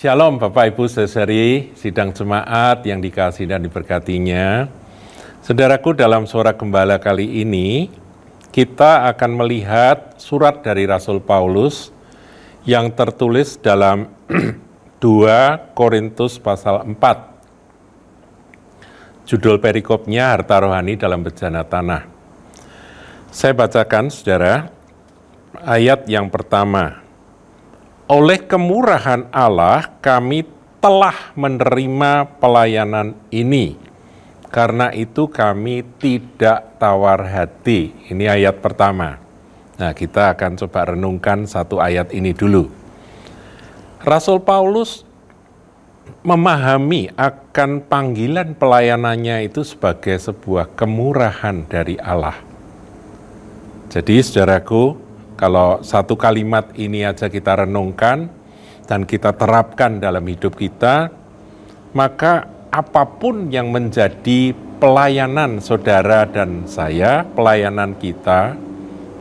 Shalom Bapak Ibu saudari sidang jemaat yang dikasihi dan diberkatinya. Saudaraku, dalam Suara Gembala kali ini kita akan melihat surat dari Rasul Paulus yang tertulis dalam 2 Korintus pasal 4. Judul perikopnya Harta Rohani dalam Bejana Tanah. Saya bacakan saudara ayat yang pertama. Oleh kemurahan Allah kami telah menerima pelayanan ini. Karena itu kami tidak tawar hati. Ini ayat pertama. Nah, kita akan coba renungkan satu ayat ini dulu. Rasul Paulus memahami akan panggilan pelayanannya itu sebagai sebuah kemurahan dari Allah. Jadi saudaraku, kalau satu kalimat ini aja kita renungkan dan kita terapkan dalam hidup kita, maka apapun yang menjadi pelayanan saudara dan saya, pelayanan kita,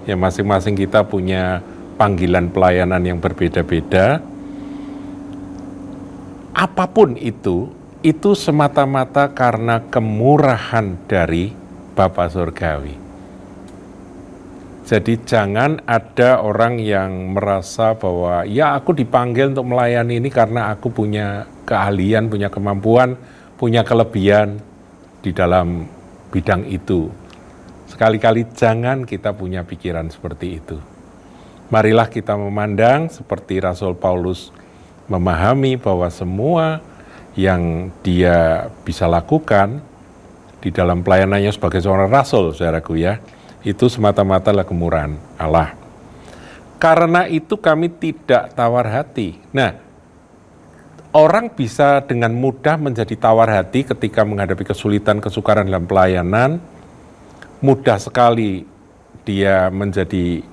ya masing-masing kita punya panggilan pelayanan yang berbeda-beda, apapun itu semata-mata karena kemurahan dari Bapa Surgawi. Jadi jangan ada orang yang merasa bahwa ya aku dipanggil untuk melayani ini karena aku punya keahlian, punya kemampuan, punya kelebihan di dalam bidang itu. Sekali-kali jangan kita punya pikiran seperti itu. Marilah kita memandang seperti Rasul Paulus memahami bahwa semua yang dia bisa lakukan di dalam pelayanannya sebagai seorang rasul, saudaraku ya, itu semata-mata adalah kemurahan Allah. Karena itu kami tidak tawar hati. Nah, orang bisa dengan mudah menjadi tawar hati ketika menghadapi kesulitan, kesukaran dalam pelayanan. Mudah sekali dia menjadi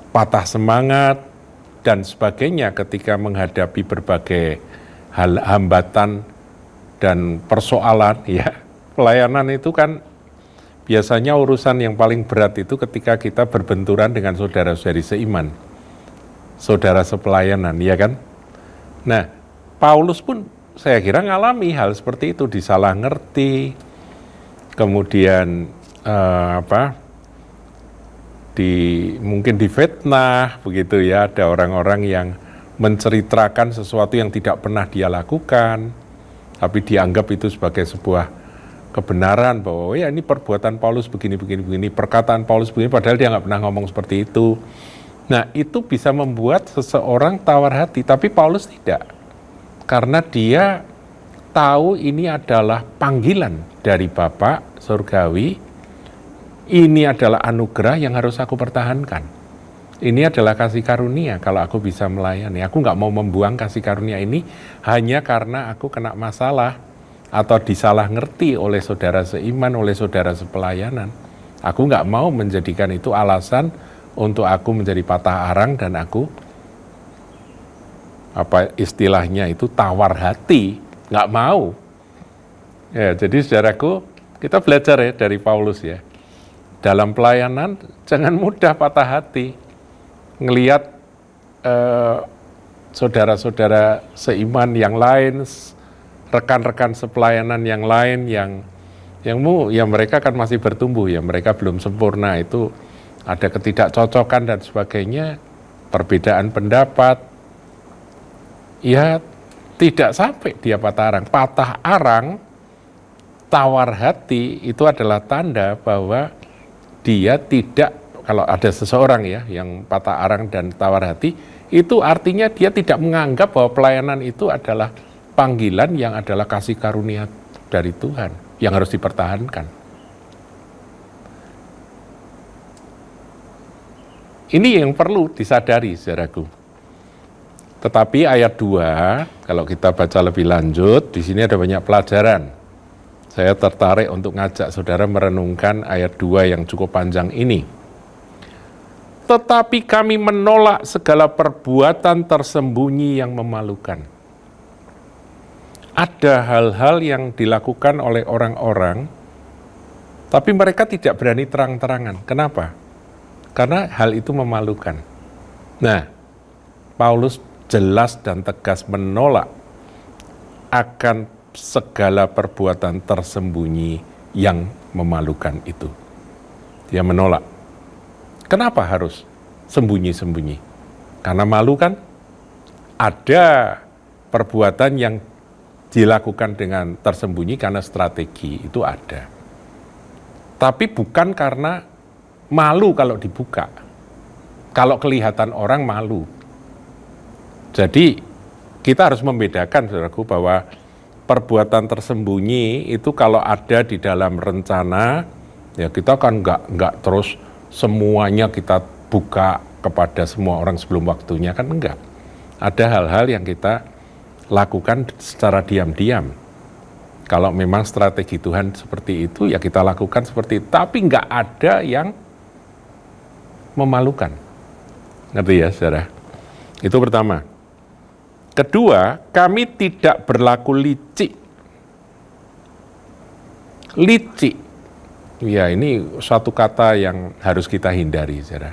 patah semangat dan sebagainya ketika menghadapi berbagai hal hambatan dan persoalan. Ya, pelayanan itu kan biasanya urusan yang paling berat itu ketika kita berbenturan dengan saudara-saudari seiman, saudara sepelayanan, ya kan? Nah, Paulus pun saya kira ngalami hal seperti itu, disalah ngerti, kemudian mungkin difitnah, begitu ya, ada orang-orang yang menceritakan sesuatu yang tidak pernah dia lakukan, tapi dianggap itu sebagai sebuah kebenaran bahwa ya ini perbuatan Paulus begini, perkataan Paulus begini, padahal dia nggak pernah ngomong seperti itu. Nah, itu bisa membuat seseorang tawar hati, tapi Paulus tidak. Karena dia tahu ini adalah panggilan dari Bapa Surgawi, ini adalah anugerah yang harus aku pertahankan. Ini adalah kasih karunia kalau aku bisa melayani. Aku nggak mau membuang kasih karunia ini hanya karena aku kena masalah atau disalah ngerti oleh saudara seiman, oleh saudara sepelayanan. Aku nggak mau menjadikan itu alasan untuk aku menjadi patah arang dan aku istilahnya itu tawar hati, nggak mau. Ya, jadi saudaraku, kita belajar ya dari Paulus ya. Dalam pelayanan jangan mudah patah hati ngelihat saudara-saudara seiman yang lain, rekan-rekan sepelayanan yang lain yang mereka kan masih bertumbuh ya, mereka belum sempurna, itu ada ketidakcocokan dan sebagainya, perbedaan pendapat, ya tidak sampai dia patah arang, tawar hati itu adalah tanda bahwa dia tidak, kalau ada seseorang ya yang patah arang dan tawar hati, itu artinya dia tidak menganggap bahwa pelayanan itu adalah panggilan yang adalah kasih karunia dari Tuhan yang harus dipertahankan. Ini yang perlu disadari, saudaraku. Tetapi ayat 2, kalau kita baca lebih lanjut, di sini ada banyak pelajaran. Saya tertarik untuk ngajak saudara merenungkan ayat 2 yang cukup panjang ini. Tetapi kami menolak segala perbuatan tersembunyi yang memalukan. Ada hal-hal yang dilakukan oleh orang-orang, tapi mereka tidak berani terang-terangan. Kenapa? Karena hal itu memalukan. Nah, Paulus jelas dan tegas menolak akan segala perbuatan tersembunyi yang memalukan itu. Dia menolak. Kenapa harus sembunyi-sembunyi? Karena malu kan? Ada perbuatan yang dilakukan dengan tersembunyi karena strategi, itu ada. Tapi bukan karena malu kalau dibuka. Kalau kelihatan orang malu. Jadi kita harus membedakan, saudaraku, bahwa perbuatan tersembunyi itu kalau ada di dalam rencana, ya kita kan nggak terus semuanya kita buka kepada semua orang sebelum waktunya, kan enggak. Ada hal-hal yang kita lakukan secara diam-diam. Kalau memang strategi Tuhan seperti itu, ya kita lakukan seperti itu. Tapi nggak ada yang memalukan. Ngerti ya, saudara? Itu pertama. Kedua, kami tidak berlaku licik. Licik. Ya, ini suatu kata yang harus kita hindari, saudara.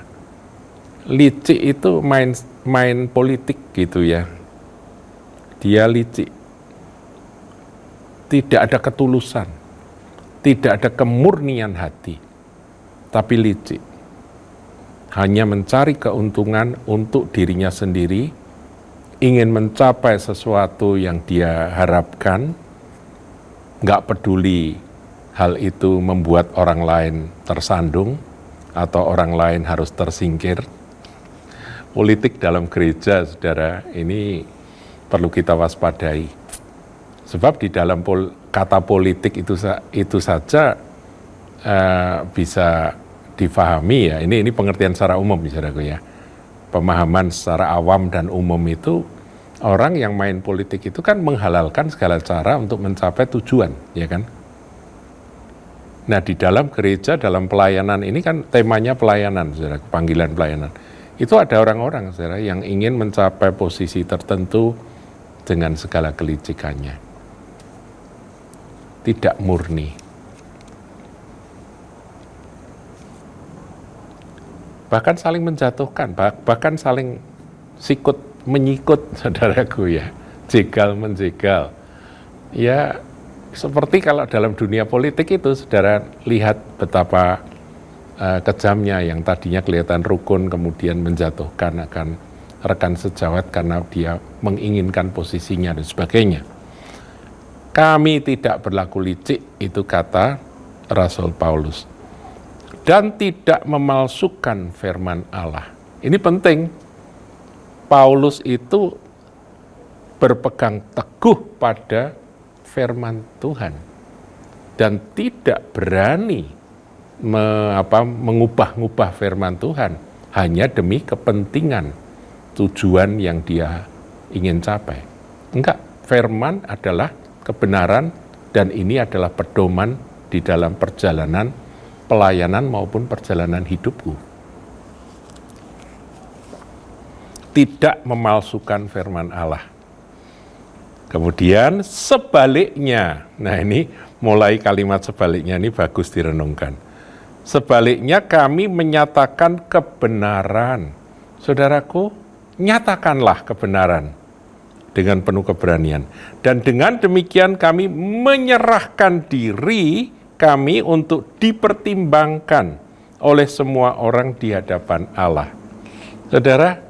Licik itu main politik gitu ya. Dia licik. Tidak ada ketulusan. Tidak ada kemurnian hati. Tapi licik. Hanya mencari keuntungan untuk dirinya sendiri, ingin mencapai sesuatu yang dia harapkan, nggak peduli hal itu membuat orang lain tersandung atau orang lain harus tersingkir. Politik dalam gereja, saudara, ini perlu kita waspadai. Sebab di dalam kata politik itu saja bisa difahami ya. Ini pengertian secara umum, saudaraku ya. Pemahaman secara awam dan umum itu, orang yang main politik itu kan menghalalkan segala cara untuk mencapai tujuan, ya kan? Nah, di dalam gereja, dalam pelayanan ini kan temanya pelayanan, saudara, panggilan pelayanan. Itu ada orang-orang, saudara, yang ingin mencapai posisi tertentu dengan segala kelicikannya. Tidak murni. Bahkan saling menjatuhkan, bahkan saling sikut menyikut, saudaraku ya, jegal menjegal. Ya, seperti kalau dalam dunia politik itu, saudara lihat betapa kejamnya yang tadinya kelihatan rukun, kemudian menjatuhkan akan rekan sejawat karena dia menginginkan posisinya dan sebagainya. Kami tidak berlaku licik, itu kata Rasul Paulus. Dan tidak memalsukan firman Allah. Ini penting. Paulus itu berpegang teguh pada firman Tuhan dan tidak berani mengubah-ubah firman Tuhan hanya demi kepentingan tujuan yang dia ingin capai. Enggak, firman adalah kebenaran dan ini adalah pedoman di dalam perjalanan pelayanan maupun perjalanan hidupku. Tidak memalsukan firman Allah. Kemudian sebaliknya, nah ini mulai kalimat sebaliknya ini bagus direnungkan. Sebaliknya kami menyatakan kebenaran. Saudaraku, nyatakanlah kebenaran dengan penuh keberanian. Dan dengan demikian kami menyerahkan diri kami untuk dipertimbangkan oleh semua orang di hadapan Allah. Saudara,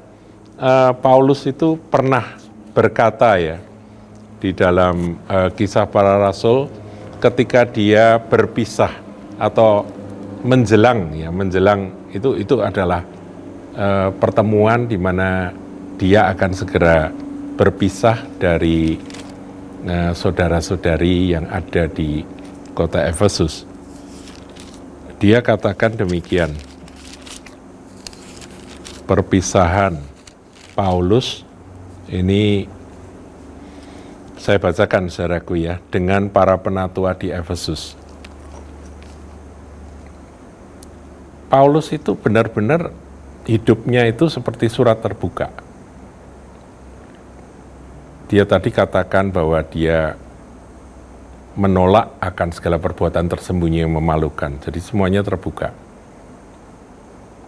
Paulus itu pernah berkata ya, di dalam Kisah Para Rasul, ketika dia berpisah atau menjelang itu adalah pertemuan di mana dia akan segera berpisah dari saudara-saudari yang ada di kota Efesus. Dia katakan demikian, perpisahan Paulus ini saya bacakan, saudaraku ya, dengan para penatua di Efesus. Paulus itu benar-benar hidupnya itu seperti surat terbuka. Dia tadi katakan bahwa dia menolak akan segala perbuatan tersembunyi yang memalukan. Jadi semuanya terbuka.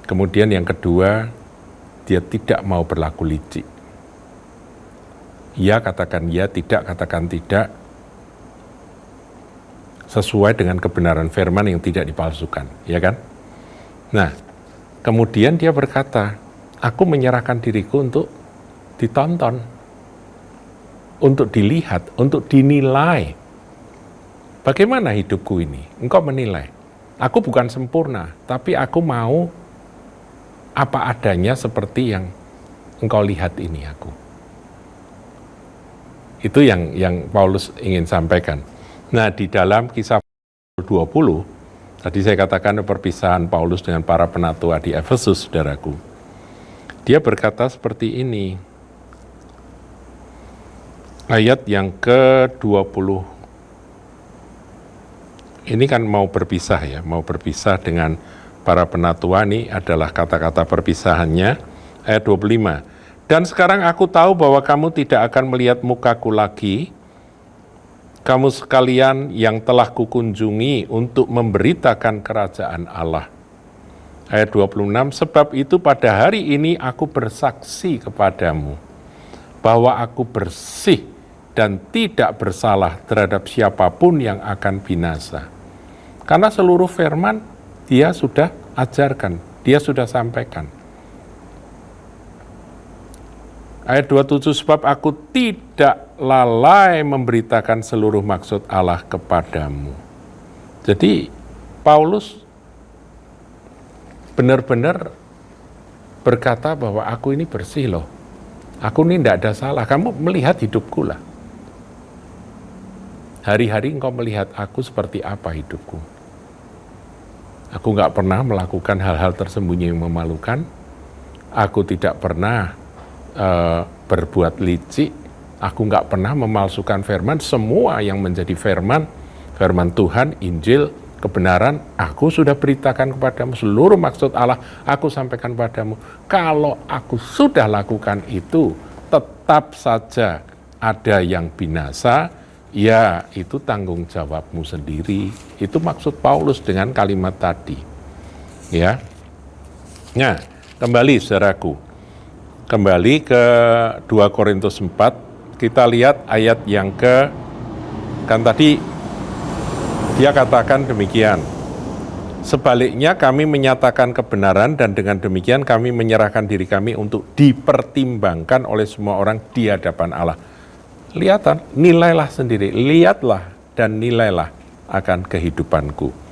Kemudian yang kedua, dia tidak mau berlaku licik. Ya katakan ya, tidak katakan tidak, sesuai dengan kebenaran firman yang tidak dipalsukan, ya kan? Nah, kemudian dia berkata, aku menyerahkan diriku untuk ditonton, untuk dilihat, untuk dinilai. Bagaimana hidupku ini? Engkau menilai. Aku bukan sempurna, tapi aku mau apa adanya seperti yang engkau lihat ini aku. Itu yang Paulus ingin sampaikan. Nah, di dalam Kisah 20, tadi saya katakan perpisahan Paulus dengan para penatua di Efesus, saudaraku. Dia berkata seperti ini. Ayat yang ke-20. Ini kan mau berpisah ya, mau berpisah dengan para penatua, ini adalah kata-kata perpisahannya. Ayat 25. Dan sekarang aku tahu bahwa kamu tidak akan melihat mukaku lagi, kamu sekalian yang telah kukunjungi untuk memberitakan kerajaan Allah. Ayat 26, sebab itu pada hari ini aku bersaksi kepadamu, bahwa aku bersih dan tidak bersalah terhadap siapapun yang akan binasa. Karena seluruh firman dia sudah ajarkan, dia sudah sampaikan. Ayat 27, sebab aku tidak lalai memberitakan seluruh maksud Allah kepadamu. Jadi Paulus benar-benar berkata bahwa aku ini bersih loh. Aku ini tidak ada salah, kamu melihat hidupku lah. Hari-hari engkau melihat aku seperti apa hidupku. Aku nggak pernah melakukan hal-hal tersembunyi yang memalukan. Aku tidak pernah berbuat licik, aku nggak pernah memalsukan firman. Semua yang menjadi firman Tuhan, Injil, kebenaran, aku sudah beritakan kepadamu. Seluruh maksud Allah aku sampaikan kepadamu. Kalau aku sudah lakukan itu, tetap saja ada yang binasa, ya itu tanggung jawabmu sendiri. Itu maksud Paulus dengan kalimat tadi. Ya. Nah, kembali saudaraku. Kembali ke 2 Korintus 4, kita lihat ayat yang kan tadi dia katakan demikian. Sebaliknya kami menyatakan kebenaran dan dengan demikian kami menyerahkan diri kami untuk dipertimbangkan oleh semua orang di hadapan Allah. Lihat, nilailah sendiri, lihatlah dan nilailah akan kehidupanku.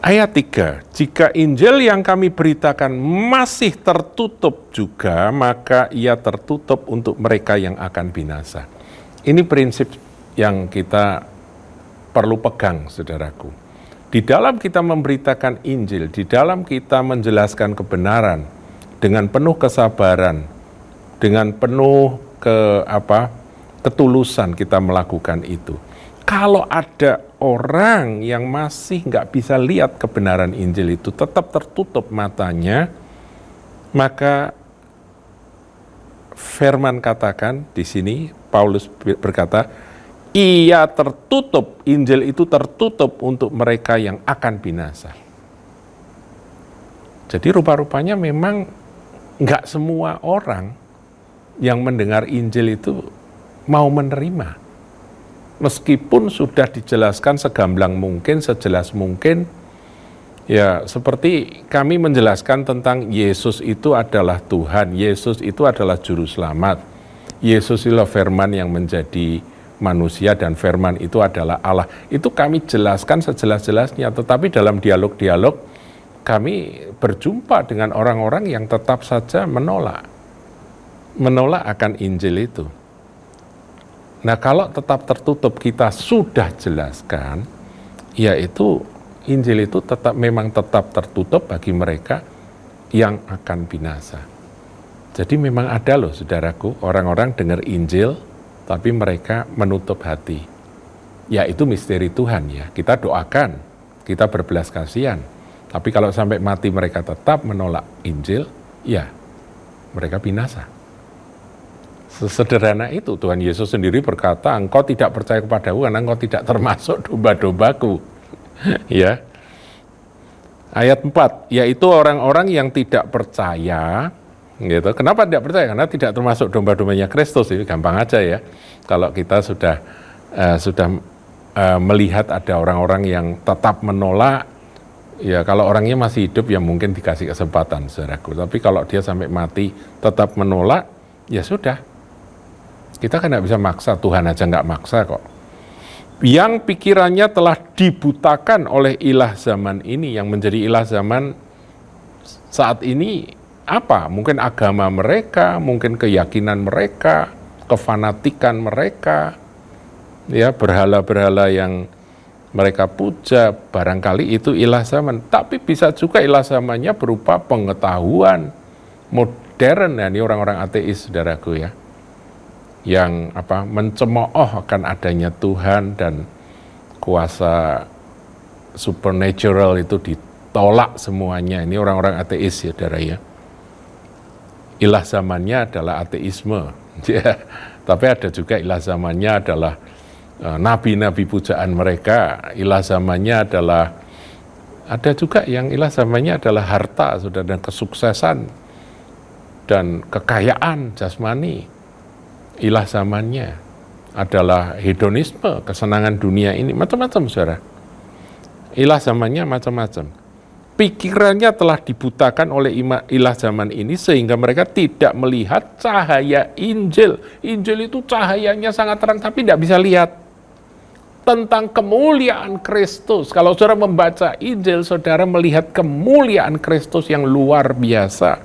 Ayat 3, jika Injil yang kami beritakan masih tertutup juga, maka ia tertutup untuk mereka yang akan binasa. Ini prinsip yang kita perlu pegang, saudaraku. Di dalam kita memberitakan Injil, di dalam kita menjelaskan kebenaran, dengan penuh kesabaran, dengan penuh ketulusan kita melakukan itu. Kalau ada orang yang masih nggak bisa lihat kebenaran Injil itu, tetap tertutup matanya, maka firman katakan di sini, Paulus berkata, ia tertutup, Injil itu tertutup untuk mereka yang akan binasa. Jadi rupa-rupanya memang nggak semua orang yang mendengar Injil itu mau menerima. Meskipun sudah dijelaskan segamblang mungkin, sejelas mungkin, ya seperti kami menjelaskan tentang Yesus itu adalah Tuhan, Yesus itu adalah Juru Selamat, Yesus adalah firman yang menjadi manusia dan firman itu adalah Allah. Itu kami jelaskan sejelas-jelasnya, tetapi dalam dialog-dialog kami berjumpa dengan orang-orang yang tetap saja menolak akan Injil itu. Nah, kalau tetap tertutup kita sudah jelaskan, yaitu Injil itu memang tetap tertutup bagi mereka yang akan binasa. Jadi memang ada loh saudaraku, orang-orang dengar Injil, tapi mereka menutup hati. Ya itu misteri Tuhan ya, kita doakan, kita berbelas kasihan. Tapi kalau sampai mati mereka tetap menolak Injil, ya mereka binasa. Sesederhana itu, Tuhan Yesus sendiri berkata, engkau tidak percaya kepadaku karena engkau tidak termasuk domba-dombaku. Ya. Ayat 4, yaitu orang-orang yang tidak percaya, Gitu. Kenapa tidak percaya? Karena tidak termasuk domba-dombanya Kristus. Ini gampang aja ya. Kalau kita sudah melihat ada orang-orang yang tetap menolak, ya kalau orangnya masih hidup ya mungkin dikasih kesempatan, saudaraku. Tapi kalau dia sampai mati tetap menolak, ya sudah. Kita kan nggak bisa maksa, Tuhan aja nggak maksa kok. Yang pikirannya telah dibutakan oleh ilah zaman ini, yang menjadi ilah zaman saat ini apa? Mungkin agama mereka, mungkin keyakinan mereka, kefanatikan mereka, ya berhala-berhala yang mereka puja, barangkali itu ilah zaman. Tapi bisa juga ilah zamannya berupa pengetahuan modern, ya, ini orang-orang ateis, saudaraku ya, yang mencemooh akan adanya Tuhan dan kuasa supernatural itu ditolak semuanya. Ini orang-orang ateis ya, saudara ya. Ilah zamannya adalah ateisme, ya. Tapi ada juga ilah zamannya adalah nabi-nabi pujaan mereka. Ilah zamannya adalah, ada juga yang ilah zamannya adalah harta, saudara, dan kesuksesan dan kekayaan jasmani. Ilah zamannya adalah hedonisme, kesenangan dunia ini, macam-macam, saudara. Ilah zamannya macam-macam. Pikirannya telah dibutakan oleh ilah zaman ini sehingga mereka tidak melihat cahaya Injil. Injil itu cahayanya sangat terang tapi tidak bisa lihat. Tentang kemuliaan Kristus. Kalau saudara membaca Injil, saudara melihat kemuliaan Kristus yang luar biasa,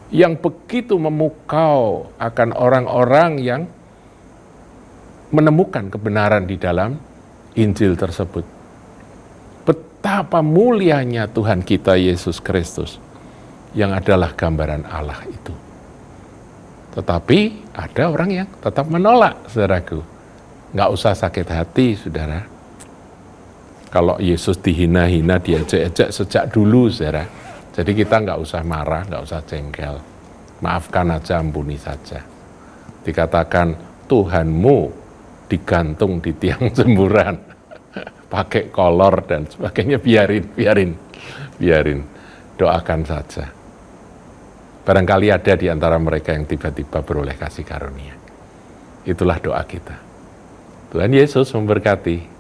yang begitu memukau akan orang-orang yang menemukan kebenaran di dalam Injil tersebut. Betapa mulianya Tuhan kita Yesus Kristus yang adalah gambaran Allah itu. Tetapi ada orang yang tetap menolak, saudaraku. Nggak usah sakit hati, saudara. Kalau Yesus dihina-hina, diejek-ejek sejak dulu, saudara. Jadi kita nggak usah marah, nggak usah jengkel. Maafkan aja, ampuni saja. Dikatakan Tuhanmu digantung di tiang semburan, pakai kolor dan sebagainya, biarin. Doakan saja. Barangkali ada di antara mereka yang tiba-tiba beroleh kasih karunia. Itulah doa kita. Tuhan Yesus memberkati.